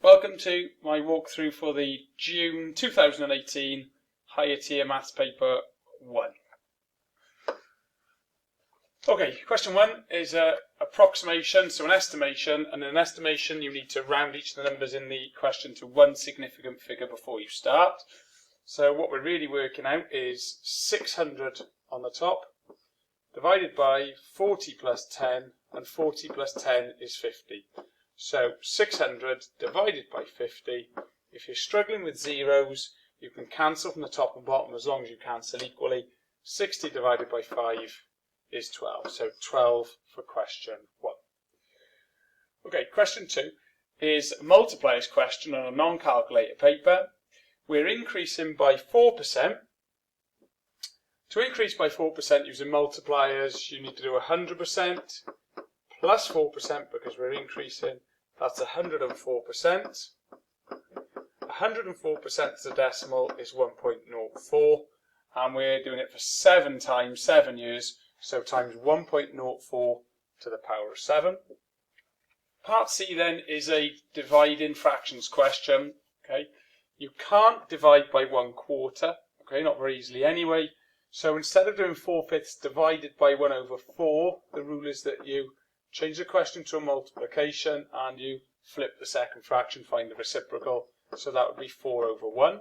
Welcome to my walkthrough for the June 2018 Higher Tier Maths Paper 1. Okay, question 1 is an approximation, so an estimation, and in an estimation you need to round each of the numbers in the question to one significant figure before you start. So what we're really working out is 600 on the top, divided by 40 plus 10, and 40 plus 10 is 50. So 600 divided by 50, if you're struggling with zeros, you can cancel from the top and bottom as long as you cancel equally. 60 divided by 5 is 12, so 12 for question 1. Okay, question 2 is a multipliers question on a non-calculator paper. We're increasing by 4%. To increase by 4% using multipliers, you need to do 100%. Plus 4% because we're increasing, that's 104%. 104% as a decimal is 1.04, and we're doing it for 7 times 7 years, so times 1.04 to the power of 7. Part C then is a dividing fractions question. Okay, you can't divide by 1/4, okay, not very easily anyway. So instead of doing 4/5 divided by 1/4, the rule is that you change the question to a multiplication and you flip the second fraction, find the reciprocal. So that would be 4/1.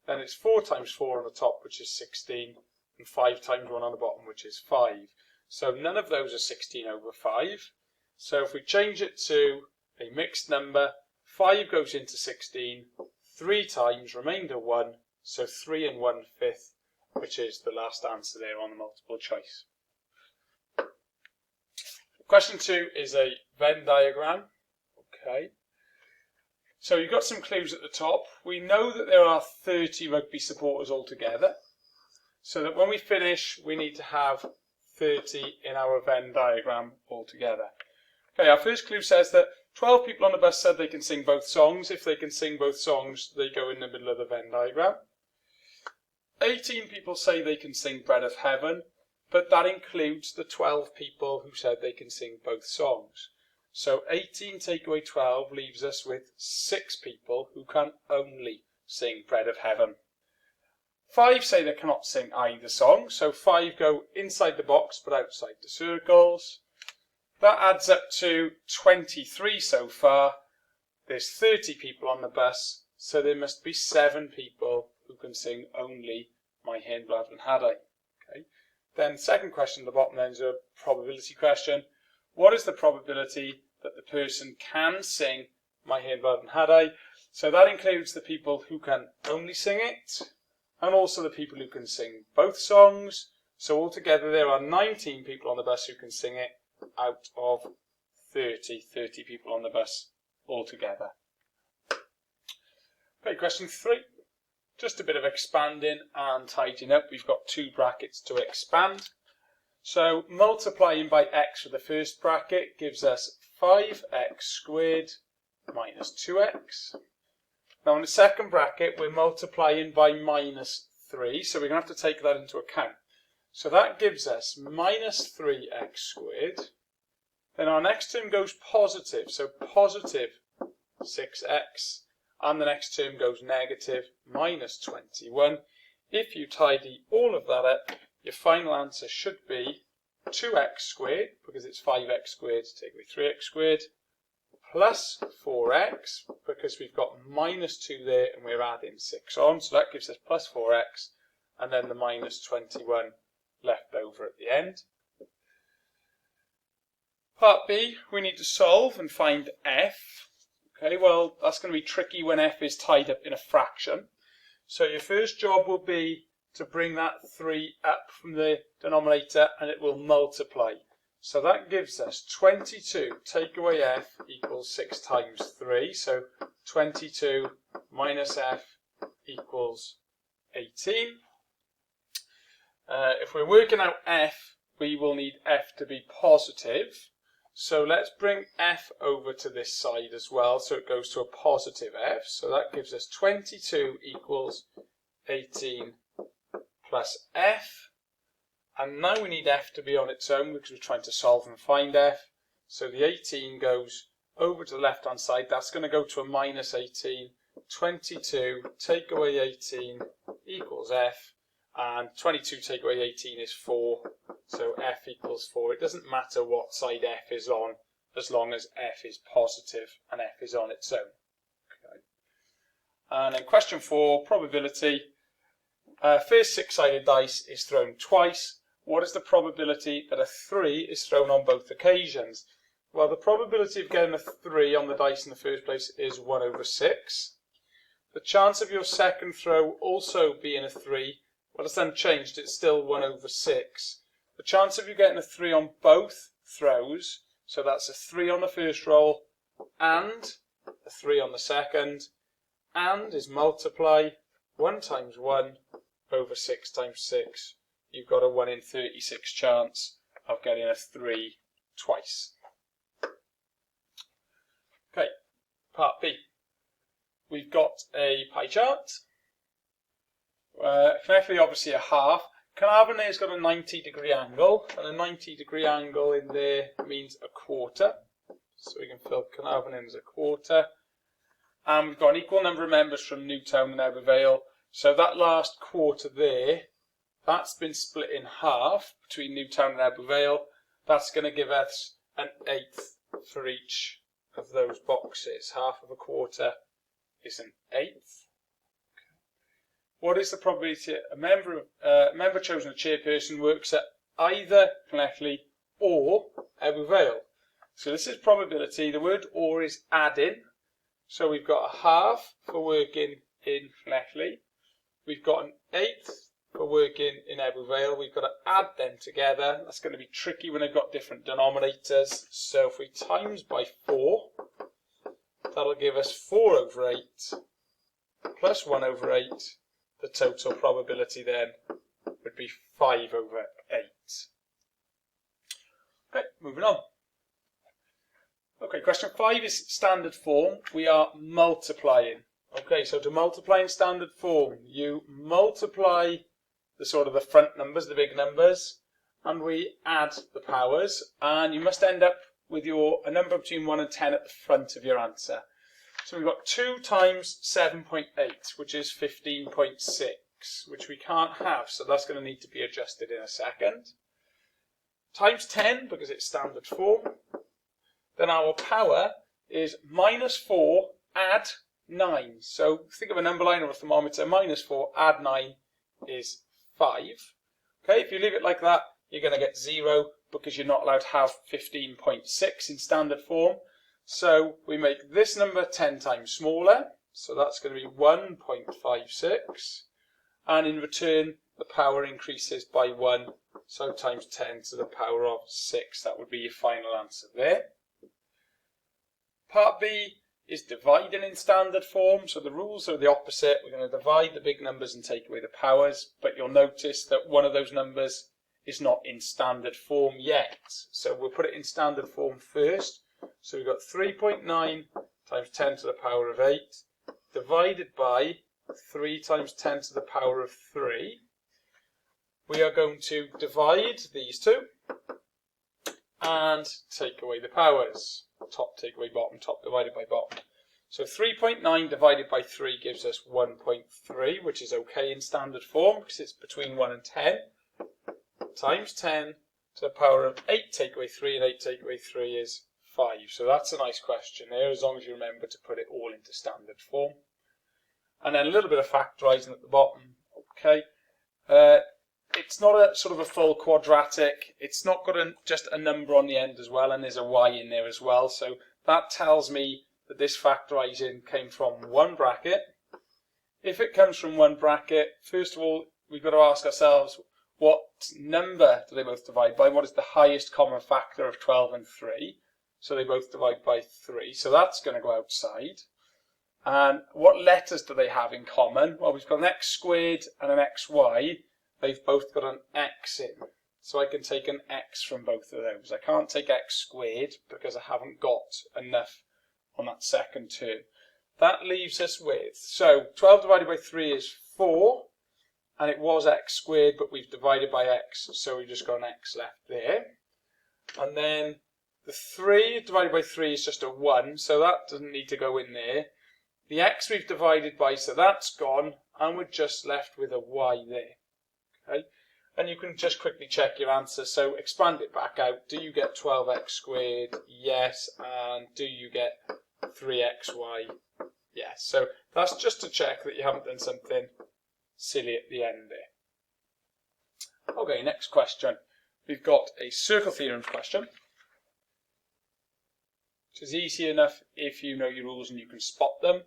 Then it's 4 times 4 on the top, which is 16, and 5 times 1 on the bottom, which is 5. So none of those are 16/5. So if we change it to a mixed number, 5 goes into 16, 3 times remainder 1, so 3 1/5, which is the last answer there on the multiple choice. Question 2 is a Venn diagram. Okay. So you've got some clues at the top. We know that there are 30 rugby supporters altogether. So that when we finish, we need to have 30 in our Venn diagram altogether. Okay, our first clue says that 12 people on the bus said they can sing both songs. If they can sing both songs, they go in the middle of the Venn diagram. 18 people say they can sing Bread of Heaven, but that includes the 12 people who said they can sing both songs. So 18 take away 12 leaves us with 6 people who can only sing Bread of Heaven. 5 say they cannot sing either song, so 5 go inside the box but outside the circles. That adds up to 23 so far. There's 30 people on the bus, so there must be 7 people who can sing only My Hen, Blood and Had I. Okay. Then second question at the bottom then is a probability question. What is the probability that the person can sing My Hen, Blood and Had I? So that includes the people who can only sing it, and also the people who can sing both songs. So altogether there are 19 people on the bus who can sing it out of 30 people on the bus altogether. Okay, question 3. Just a bit of expanding and tidying up. We've got 2 brackets to expand. So multiplying by x for the first bracket gives us 5x squared minus 2x. Now in the second bracket we're multiplying by minus 3, so we're going to have to take that into account. So that gives us minus 3x squared. Then our next term goes positive, so positive 6x. And the next term goes negative minus 21. If you tidy all of that up, your final answer should be 2x squared, because it's 5x squared to take away 3x squared, plus 4x, because we've got minus 2 there and we're adding 6 on, so that gives us plus 4x, and then the minus 21 left over at the end. Part B, we need to solve and find f. Okay, well, that's going to be tricky when f is tied up in a fraction. So your first job will be to bring that 3 up from the denominator and it will multiply. So that gives us 22 take away f equals 6 times 3. So 22 minus f equals 18. If we're working out f, we will need f to be positive. So let's bring f over to this side as well, so it goes to a positive f. So that gives us 22 equals 18 plus f. And now we need f to be on its own because we're trying to solve and find f. So the 18 goes over to the left hand side, that's going to go to a minus 18. 22 take away 18 equals f, and 22 take away 18 is 4, so f equals 4. It doesn't matter what side f is on, as long as f is positive and f is on its own. Okay. And then question 4, probability. First six-sided dice is thrown twice. What is the probability that a 3 is thrown on both occasions? Well, the probability of getting a 3 on the dice in the first place is 1 over 6. The chance of your second throw also being a 3, well, it's unchanged, it's still 1 over 6. The chance of you getting a 3 on both throws, so that's a 3 on the first roll and a 3 on the second, and is multiply 1 times 1 over 6 times 6. You've got a 1 in 36 chance of getting a 3 twice. Okay, part B. We've got a pie chart. Connectly, obviously a half. Carnarvon there's got a 90-degree angle, and a 90-degree angle in there means a quarter. So we can fill Carnarvon in as a quarter. And we've got an equal number of members from Newtown and Ebbw Vale. So that last quarter there, that's been split in half between Newtown and Ebbw Vale. That's going to give us an eighth for each of those boxes. Half of a quarter is an eighth. What is the probability a member chosen a chairperson works at either Llanelli or Ebbw Vale? So this is probability. The word or is adding. So we've got a half for working in Llanelli. We've got an eighth for working in Ebbw Vale. We've got to add them together. That's going to be tricky when they've got different denominators. So if we times by 4, that'll give us 4 over 8 plus 1 over 8. The total probability then would be 5 over 8. Okay, moving on. Okay, question 5 is standard form. We are multiplying. Okay, so to multiply in standard form, you multiply the front numbers, the big numbers, and we add the powers, and you must end up with a number between 1 and 10 at the front of your answer. So we've got 2 times 7.8, which is 15.6, which we can't have, so that's going to need to be adjusted in a second. Times 10, because it's standard form. Then our power is minus 4, add 9. So think of a number line or a thermometer. Minus 4, add 9 is 5. Okay, if you leave it like that, you're going to get 0, because you're not allowed to have 15.6 in standard form. So we make this number 10 times smaller, so that's going to be 1.56, and in return the power increases by 1, so times 10 to the power of 6. That would be your final answer there. Part B is dividing in standard form, so the rules are the opposite. We're going to divide the big numbers and take away the powers, but you'll notice that one of those numbers is not in standard form yet, so we'll put it in standard form first. So we've got 3.9 times 10 to the power of 8 divided by 3 times 10 to the power of 3. We are going to divide these two and take away the powers. Top take away bottom, top divided by bottom. So 3.9 divided by 3 gives us 1.3, which is okay in standard form because it's between 1 and 10, times 10 to the power of 8 take away 3, and 8 take away 3 is 5. So that's a nice question there, as long as you remember to put it all into standard form. And then a little bit of factorising at the bottom. Okay, it's not a a full quadratic. It's not got just a number on the end as well, and there's a y in there as well. So that tells me that this factorising came from one bracket. If it comes from one bracket, first of all, we've got to ask ourselves, what number do they both divide by? What is the highest common factor of 12 and 3? So they both divide by 3. So that's going to go outside. And what letters do they have in common? Well, we've got an x squared and an xy. They've both got an x in. So I can take an x from both of those. I can't take x squared because I haven't got enough on that second term. That leaves us with, so 12 divided by 3 is 4. And it was x squared, but we've divided by x. So we've just got an x left there. And then The 3 divided by 3 is just a 1, so that doesn't need to go in there. The x we've divided by, so that's gone, and we're just left with a y there. Okay, and you can just quickly check your answer. So expand it back out. Do you get 12x squared? Yes. And do you get 3xy? Yes. So that's just to check that you haven't done something silly at the end there. Okay, next question. We've got a circle theorems question, which is easy enough if you know your rules and you can spot them.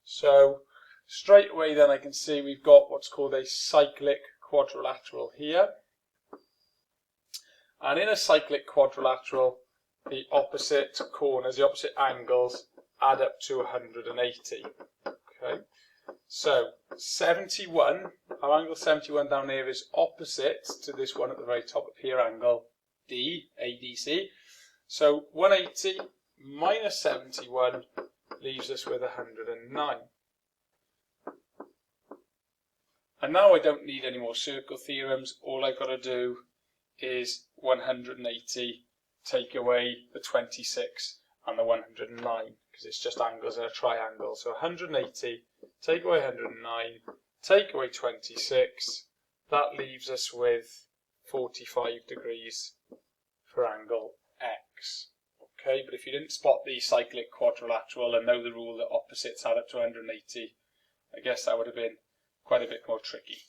So straight away then I can see we've got what's called a cyclic quadrilateral here. And in a cyclic quadrilateral, the opposite corners, the opposite angles add up to 180. Okay, so 71, our angle 71 down here is opposite to this one at the very top up here, angle D, ADC. So 180 minus 71 leaves us with 109. And now I don't need any more circle theorems. All I've got to do is 180 take away the 26 and the 109, because it's just angles in a triangle. So 180 take away 109, take away 26. That leaves us with 45 degrees for angle X. Okay, but if you didn't spot the cyclic quadrilateral and know the rule that opposites add up to 180, I guess that would have been quite a bit more tricky.